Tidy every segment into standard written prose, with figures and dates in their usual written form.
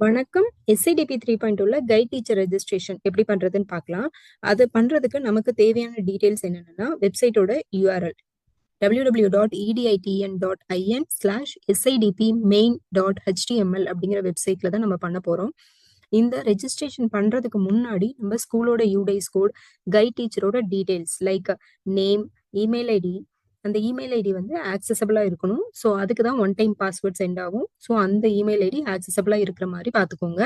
வணக்கம். SIDP 3.2ல guide teacher registration எப்படி பண்றதுன்னு பார்க்கலாம். அது பண்றதுக்கு நமக்கு தேவையான டீடைல்ஸ் என்னன்னா, வெப்சைட்டோட URL www.editn.in/sidpmain.html அப்படிங்கிற வெப்சைட்ல தான் நம்ம பண்ண போறோம். இந்த ரெஜிஸ்ட்ரேஷன் பண்றதுக்கு முன்னாடி நம்ம ஸ்கூலோட யூடைஸ் கோட், கைட் டீச்சரோட details like name, email ID, அந்த இமெயில் ஐடி வந்து ஆக்சசபிளா இருக்கணும். ஸோ அதுக்கு தான் ஒன் டைம் பாஸ்வேர்ட் சென்ட் ஆகும். ஸோ அந்த இமெயில் ஐடி ஆக்சசபிளா இருக்கிற மாதிரி பார்த்துக்கோங்க.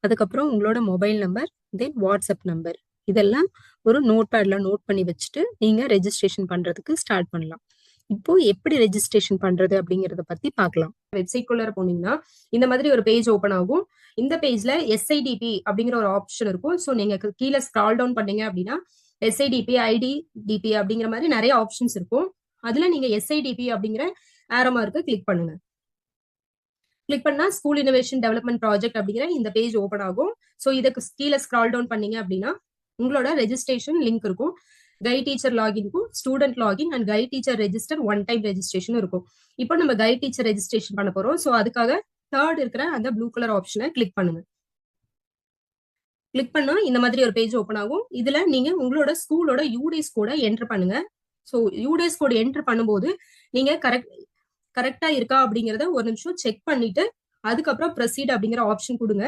அதுக்கப்புறம் உங்களோட mobile number, then WhatsApp number, இதெல்லாம் ஒரு நோட் பேட்ல நோட் பண்ணி வச்சுட்டு நீங்க ரெஜிஸ்ட்ரேஷன் பண்றதுக்கு ஸ்டார்ட் பண்ணலாம். இப்போ எப்படி ரெஜிஸ்ட்ரேஷன் பண்றது அப்படிங்கறத பத்தி பார்க்கலாம். வெப்சைட் குள்ள போனீங்கன்னா இந்த மாதிரி ஒரு பேஜ் ஓபன் ஆகும். இந்த பேஜ்ல SIDP அப்படிங்கிற ஒரு ஆப்ஷன் இருக்கும். ஸோ நீங்க கீழே ஸ்க்ரால் டவுன் பண்ணீங்க அப்படின்னா SIDP, IDDP அப்படிங்கிற மாதிரி நிறைய ஆப்ஷன்ஸ் இருக்கும். அதுல நீங்க SIDP அப்படிங்கிற ஆரோ மார்க்கு கிளிக் பண்ணுங்க. கிளிக் பண்ணா ஸ்கூல் இனோவேஷன் டெவலப்மெண்ட் ப்ராஜெக்ட் அப்படிங்கிற இந்த பேஜ் ஓபன் ஆகும். ஸோ இதுக்கு கீழே ஸ்க்ரால் டவுன் பண்ணீங்க அப்படின்னா உங்களோட ரெஜிஸ்ட்ரேஷன் லிங்க் இருக்கும். கைட் டீச்சர் லாகின்க்கும் student login and guide teacher register one time registration இருக்கும். இப்போ நம்ம கைட் டீச்சர் ரெஜிஸ்ட்ரேஷன் பண்ண போறோம். ஸோ அதுக்காக தேர்ட் இருக்கிற அந்த ப்ளூ கலர் ஆப்ஷனை கிளிக் பண்ணுங்க. கிளிக் பண்ணா இந்த மாதிரி ஒரு பேஜ் ஓபன் ஆகும். இதுல நீங்க உங்களோட ஸ்கூலோட யூடைஸ் கோட என்டர் பண்ணுங்க. ஸோ யூடைஸ் கோட் என்டர் பண்ணும்போது நீங்க கரெக்டா இருக்கா அப்படிங்கறத ஒரு நிமிஷம் செக் பண்ணிட்டு அதுக்கப்புறம் ப்ரொசீட் அப்படிங்கிற ஆப்ஷன் கொடுங்க.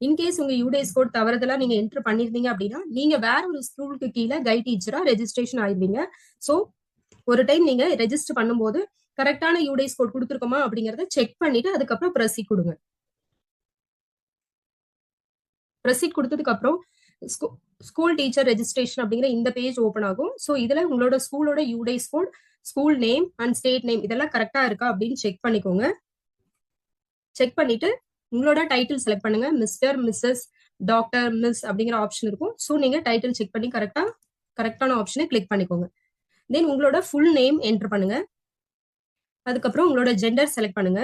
இன்கேஸ் உங்க யூடைஸ் கோட் தவறுதலா நீங்க என்டர் பண்ணிருந்தீங்க அப்படின்னா நீங்க வேற ஒரு ஸ்கூலுக்கு கீழே கைட் டீச்சரா ரெஜிஸ்ட்ரேஷன் ஆயிருவீங்க. ஸோ ஒரு டைம் நீங்க ரெஜிஸ்டர் பண்ணும்போது கரெக்டான யூடைஸ் கோட் கொடுத்துருக்கோமா அப்படிங்கறத செக் பண்ணிட்டு அதுக்கப்புறம் ப்ரொசீட் கொடுங்க. ப்ரொசீட் கொடுத்ததுக்கு அப்புறம் ஸ்கூல் டீச்சர் ரெஜிஸ்ட்ரேஷன் அப்படிங்கிற இந்த பேஜ் ஓபன் ஆகும். ஸோ இதுல உங்களோட ஸ்கூலோட UDISE code, school name and state name இதெல்லாம் கரெக்டா இருக்கா அப்படின்னு செக் பண்ணிக்கோங்க. செக் பண்ணிட்டு உங்களோட டைட்டில் செலக்ட் பண்ணுங்க. மிஸ்டர், மிஸ்ஸஸ், டாக்டர், மிஸ் அப்படிங்கிற ஆப்ஷன் இருக்கும். ஸோ நீங்க டைட்டில் செக் பண்ணி கரெக்டான ஆப்ஷனை கிளிக் பண்ணிக்கோங்க. தென் உங்களோட ஃபுல் நேம் என்டர் பண்ணுங்க. அதுக்கப்புறம் உங்களோட ஜெண்டர் செலக்ட் பண்ணுங்க.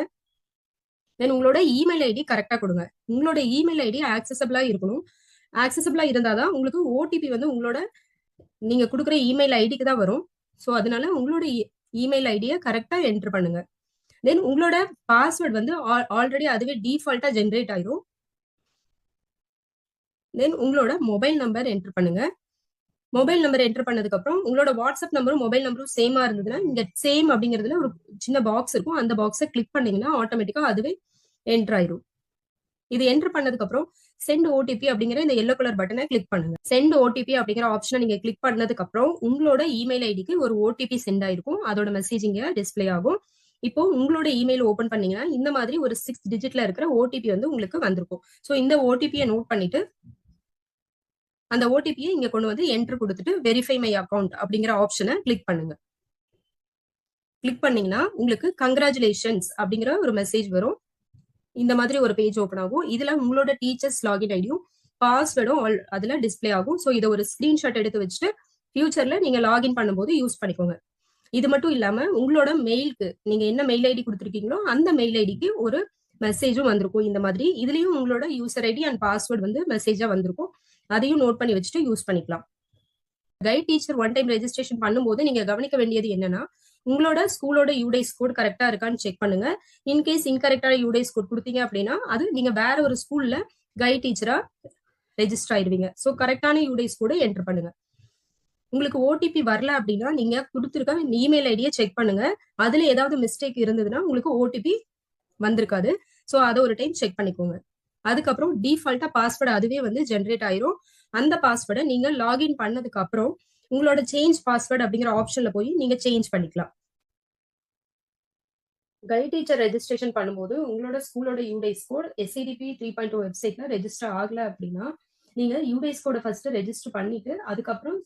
தென் உங்களோட இமெயில் ஐடி கரெக்டா கொடுங்க. உங்களோட இமெயில் ஐடி ஆக்சசபிளா இருக்கணும். ஆக்சசபிளா இருந்தாதான் உங்களுக்கு ஓடிபி வந்து உங்களோட நீங்க கொடுக்குற இமெயில் ஐடிக்கு தான் வரும். ஸோ அதனால உங்களோட இமெயில் ஐடியை கரெக்டா என்டர் பண்ணுங்க. தென் உங்களோட பாஸ்வேர்ட் வந்து ஆல்ரெடி அதுவே டிஃபால்ட்டா ஜென்ரேட் ஆயிரும். தென் உங்களோட மொபைல் நம்பர் என்டர் பண்ணுங்க. மொபைல் நம்பர் என்டர் பண்ணதுக்கு அப்புறம் உங்களோட வாட்ஸ்அப் நம்பரும் மொபைல் நம்பரும் சேமா இருந்ததுன்னா இங்க சேம் அப்படிங்கிறதுல ஒரு சின்ன பாக்ஸ் இருக்கும். அந்த பாக்ஸை கிளிக் பண்ணீங்கன்னா ஆட்டோமேட்டிக்கா அதுவே என்டர் ஆயிரும். இது என்டர் பண்ணதுக்கு அப்புறம் சென்ட் ஓடிபி அப்படிங்கிற இந்த எல்லோ கலர் பட்டனை கிளிக் பண்ணுங்க. சென்ட் ஓடிபி அப்படிங்கிற ஆப்ஷனை நீங்க கிளிக் பண்ணதுக்கு அப்புறம் உங்களோட இமெயில் ஐடிக்கு ஒரு ஓடிபி சென்ட் ஆயிருக்கும். அதோட மெசேஜ் இங்க டிஸ்பிளே ஆகும். இப்போ உங்களோட இமெயில் ஓபன் பண்ணீங்கன்னா இந்த மாதிரி ஒரு 6 டிஜிட்ல இருக்கிற ஓடிபி வந்து உங்களுக்கு வந்திருக்கும். ஸோ இந்த ஓடிபியை நோட் பண்ணிட்டு அந்த ஓடிபியை இங்க கொண்டு வந்து என்டர் கொடுத்துட்டு வெரிஃபை மை அக்கௌண்ட் அப்படிங்கிற ஆப்ஷனை கிளிக் பண்ணுங்க. கிளிக் பண்ணீங்கன்னா உங்களுக்கு கங்க்ராச்சுலேஷன்ஸ் அப்படிங்கிற ஒரு மெசேஜ் வரும். இந்த மாதிரி ஒரு பேஜ் ஓபன் ஆகும். இதுல உங்களோட டீச்சர்ஸ் லாகின் ஐடியும் பாஸ்வேர்டும் அதுல டிஸ்பிளே ஆகும். ஸோ இதை ஒரு ஸ்கிரீன்ஷாட் எடுத்து வச்சுட்டு ஃபியூச்சர்ல நீங்க லாகின் பண்ணும்போது யூஸ் பண்ணிக்கோங்க. இது மட்டும் இல்லாம உங்களோட மெயிலுக்கு நீங்க என்ன மெயில் ஐடி கொடுத்துருக்கீங்களோ அந்த மெயில் ஐடிக்கு ஒரு மெசேஜும் வந்திருக்கும். இந்த மாதிரி இதுலயும் உங்களோட யூசர் ஐடி அண்ட் பாஸ்வேர்ட் வந்து மெசேஜா வந்திருக்கும். அதையும் நோட் பண்ணி வச்சுட்டு யூஸ் பண்ணிக்கலாம். Guide teacher one time registration பண்ணும்போது நீங்க கவனிக்க வேண்டியது என்னன்னா உங்களோட ஸ்கூலோட யூடைஸ் கோட் கரெக்டா இருக்கான்னு செக் பண்ணுங்க. இன்கேஸ் இன்கரெக்டான யூடைஸ் கோட் கொடுத்தீங்க அப்படின்னா அது நீங்க வேற ஒரு ஸ்கூல்ல கைட் டீச்சரா ரெஜிஸ்டர் ஆயிருவீங்க. ஸோ கரெக்டான யூடைஸ் கோட என்டர் பண்ணுங்க. உங்களுக்கு ஓடிபி வரல அப்படின்னா நீங்க கொடுத்துருக்க இமெயில் ஐடியை செக் பண்ணுங்க. அதுல ஏதாவது மிஸ்டேக் இருந்ததுன்னா உங்களுக்கு ஓடிபி வந்திருக்காது. ஸோ அதை ஒரு டைம் செக் பண்ணிக்கோங்க. அதுக்கப்புறம் டிஃபால்ட்டா பாஸ்வேர்டு அதுவே வந்து ஜென்ரேட் ஆயிரும். அந்த பாஸ்வேர்டை நீங்க லாகின் பண்ணதுக்கு அப்புறம் உங்களோட சேஞ்ச் பாஸ்வேர்டு அப்படிங்கிற ஆப்ஷன்ல போய் நீங்க சேஞ்ச் பண்ணிக்கலாம். கைட் டீச்சர் ரெஜிஸ்ட்ரேஷன் பண்ணும்போது உங்களோட ஸ்கூலோட யூடைஸ் கோட் SIDP 3.2 வெப்சைட்ல ரெஜிஸ்டர் ஆகல அப்படின்னா நீங்க யூடைஸ் கோட ஃபர்ஸ்ட் ரெஜிஸ்டர் பண்ணிட்டு அதுக்கப்புறம்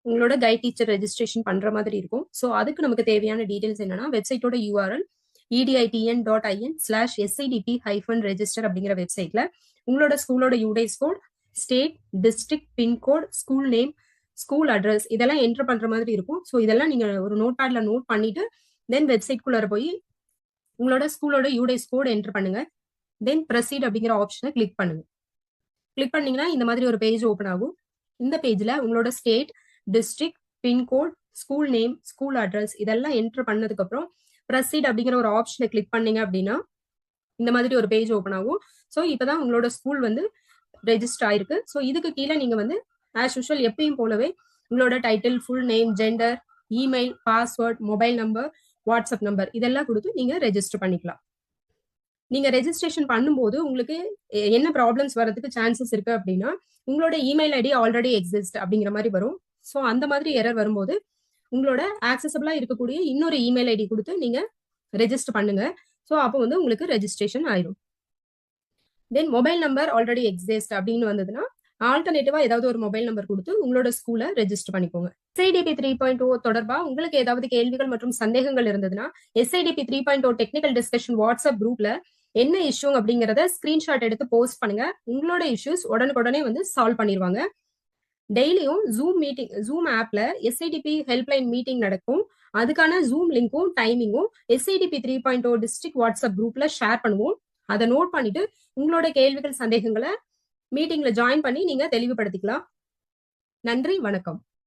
உங்களோட கைட் டீச்சர் ரெஜிஸ்ட்ரேஷன் பண்ற மாதிரி இருக்கும். ஸோ அதுக்கு நமக்கு தேவையான டீடைல்ஸ் என்னன்னா வெப்சைட்டோட URL editn.in/sidp-register அப்படிங்கிற வெப்சைட்ல உங்களோட ஸ்கூலோட UDISE code, state, district, pincode, school name, school address இதெல்லாம் என்டர் பண்ற மாதிரி இருக்கும். ஸோ இதெல்லாம் நீங்க ஒரு நோட் பேட்ல நோட் பண்ணிட்டு தென் வெப்சைட் குள்ளார போய் உங்களோட ஸ்கூலோட யூடைஸ் கோட் என்டர் பண்ணுங்க. தென் ப்ரொசீட் அப்படிங்கிற ஆப்ஷனை கிளிக் பண்ணுங்க. கிளிக் பண்ணீங்கன்னா இந்த மாதிரி ஒரு பேஜ் ஓபன் ஆகும். இந்த பேஜ்ல உங்களோட state, district, pincode, school name, school address இதெல்லாம் என்டர் பண்ணதுக்கு அப்புறம் ப்ரொசீட் அப்படிங்கிற ஒரு ஆப்ஷனை கிளிக் பண்ணீங்க அப்படின்னா இந்த மாதிரி ஒரு பேஜ் ஓப்பன் ஆகும். ஸோ இப்பதான் உங்களோட ஸ்கூல் வந்து ரெஜிஸ்டர் ஆயிருக்கு. ஸோ இதுக்கு கீழே நீங்க வந்து ஆஸ் யூஷுவல் எப்பயும் போலவே உங்களோட title, full name, gender, email, password, mobile number, WhatsApp number இதெல்லாம் கொடுத்து நீங்க ரெஜிஸ்டர் பண்ணிக்கலாம். நீங்க ரெஜிஸ்ட்ரேஷன் பண்ணும்போது உங்களுக்கு என்ன ப்ராப்ளம்ஸ் வரதுக்கு சான்சஸ் இருக்கு அப்படின்னா, உங்களோட இமெயில் ஐடி ஆல்ரெடி எக்ஸிஸ்ட் அப்படிங்கிற மாதிரி வரும். ஸோ அந்த மாதிரி எரர் வரும்போது உங்களோட ஆக்சசபிளா இருக்கக்கூடிய இன்னொரு இமெயில் ஐடி கொடுத்து நீங்க ரெஜிஸ்டர் பண்ணுங்க. ஸோ அப்போ வந்து உங்களுக்கு ரெஜிஸ்ட்ரேஷன் ஆயிடும். தென் மொபைல் நம்பர் ஆல்ரெடி எக்ஸிஸ்ட் அப்படின்னு வந்ததுன்னா ஆல்டர்னேட்டிவா ஏதாவது ஒரு மொபைல் நம்பர் கொடுத்து உங்களோட ஸ்கூலை ரெஜிஸ்டர் பண்ணிக்கோங்க. SIDP 3.0 தொடர்பா உங்களுக்கு ஏதாவது கேள்விகள் மற்றும் சந்தேகங்கள் இருந்ததுன்னா SIDP 3.0 டெக்னிக்கல் டிஸ்கஷன் வாட்ஸ்அப் குரூப்ல என்ன இஷ்யூ அப்படிங்கறத ஸ்கிரீன்ஷாட் எடுத்து போஸ்ட் பண்ணுங்க. உங்களோட இஷ்யூஸ் உடனுக்குடனே வந்து சால்வ் பண்ணிடுவாங்க. டெய்லியும் ஜூம் ஆப்ல SIDP ஹெல்ப்லைன் மீட்டிங் நடக்கும். அதுக்கான ஜூம் லிங்க்கும் டைமிங்கும் SIDP 3.0 டிஸ்ட்ரிக்ட் வாட்ஸ்அப் குரூப்ல ஷேர் பண்ணுவோம். அதை நோட் பண்ணிட்டு உங்களோட கேள்விகள் சந்தேகங்களை மீட்டிங்ல ஜாயின் பண்ணி நீங்க தெளிவுபடுத்திக்கலாம். நன்றி, வணக்கம்.